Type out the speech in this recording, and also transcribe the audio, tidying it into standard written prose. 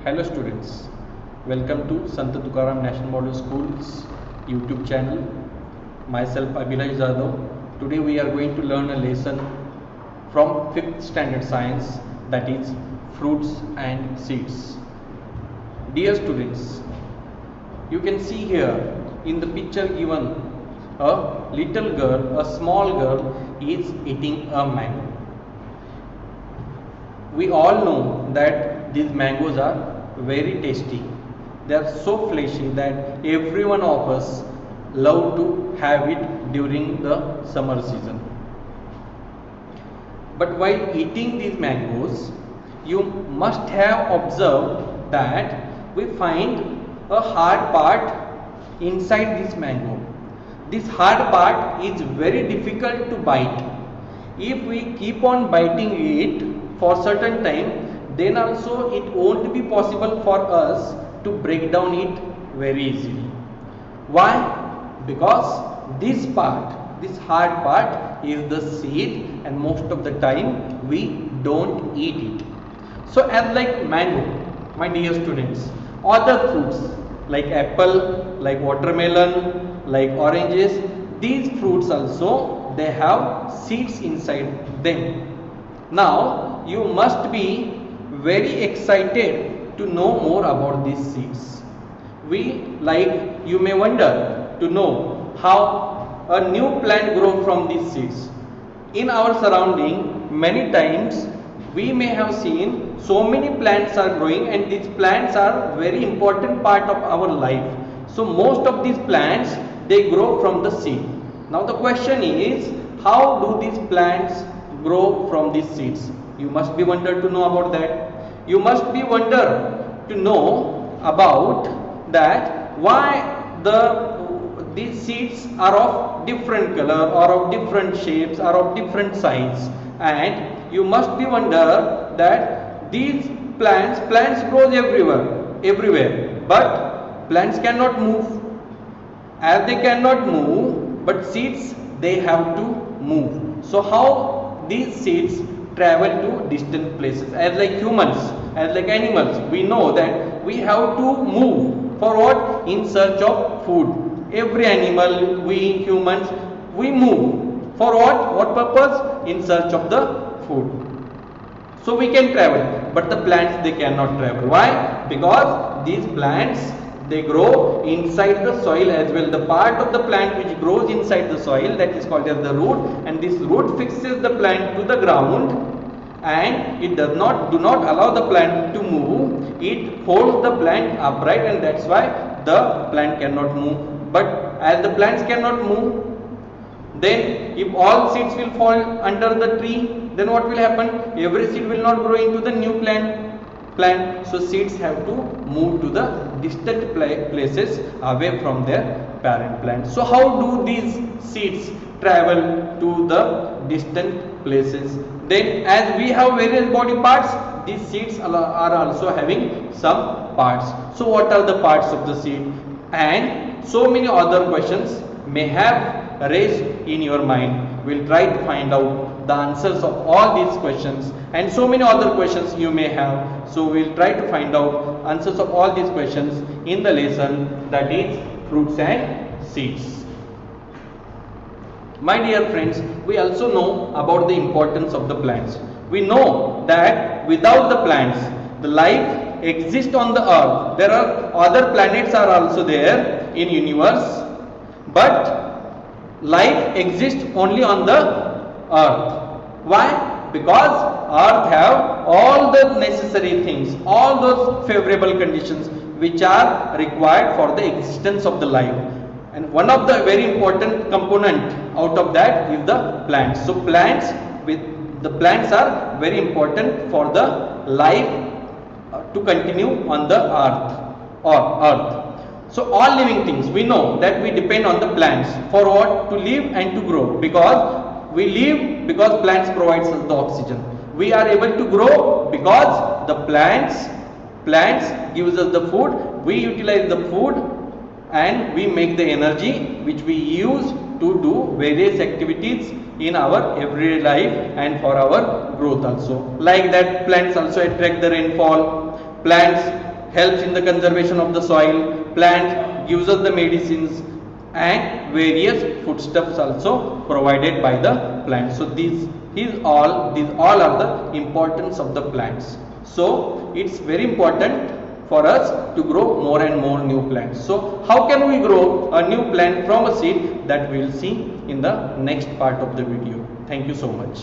Hello students, welcome to Sant Tukaram National Model School's YouTube channel. Myself Abhilash Jadhav. Today we are going to learn a lesson from 5th standard science, that is fruits and seeds. Dear students, you can see here in the picture given a little girl, a small girl is eating a mango. We all know that these mangoes are very tasty. They are so fleshy that every one of us love to have it during the summer season. But while eating these mangoes, you must have observed that we find a hard part inside this mango. This hard part is very difficult to bite. If we keep on biting it for certain time, then also it won't be possible for us to break down it very easily. Why? Because this part, this hard part is the seed, and most of the time we don't eat it. So as like mango, my dear students, other fruits like apple, like watermelon, like oranges, these fruits also they have seeds inside them. Now you must be very excited to know more about these seeds. You may wonder to know how a new plant grows from these seeds. In our surrounding, many times we may have seen so many plants are growing, and these plants are very important part of our life. So most of these plants they grow from the seed. Now the question is, how do these plants grow from these seeds? You must be wonder to know about that. You must be wonder to know about that why these seeds are of different color or of different shapes or of different size, and you must be wonder that these plants grows everywhere, but plants cannot move. As they cannot move, but seeds they have to move. So how these seeds travel to distant places? As like humans, as like animals, we know that we have to move for what? In search of food. Every animal, we humans, we move for what? What purpose? In search of the food. So we can travel, but the plants they cannot travel. Why? Because these plants they grow inside the soil as well. The part of the plant which grows inside the soil, that is called as the root, and this root fixes the plant to the ground, and it do not allow the plant to move. It holds the plant upright, and that's why the plant cannot move. But as the plants cannot move, then if all seeds will fall under the tree, then what will happen? Every seed will not grow into the new plant. So seeds have to move to the distant places away from their parent plant. So how do these seeds travel to the distant places? Then as we have various body parts, these seeds are also having some parts. So what are the parts of the seed? And so many other questions may have raised in your mind. We'll try to find out the answers of all these questions, and so many other questions you may have. So we'll try to find out answers of all these questions in the lesson, that is fruits and seeds. My dear friends, we also know about the importance of the plants. We know that without the plants, the life exists on the earth. There are other planets are also there in universe, but life exists only on the earth. Why? Because earth have all the necessary things, all those favorable conditions which are required for the existence of the life. And one of the very important component out of that is the plants. So plants are very important for the life to continue on the earth. So all living things, we know that we depend on the plants for what? To live and to grow, because we live because plants provides us the oxygen. We are able to grow because the plants gives us the food. We utilize the food and we make the energy which we use to do various activities in our everyday life and for our growth also. Like that, plants also attract the rainfall. Plants helps in the conservation of the soil, plant gives us the medicines, and various foodstuffs also provided by the plant. So these all are the importance of the plants. So it's very important for us to grow more and more new plants. So how can we grow a new plant from a seed, that we will see in the next part of the video. Thank you so much.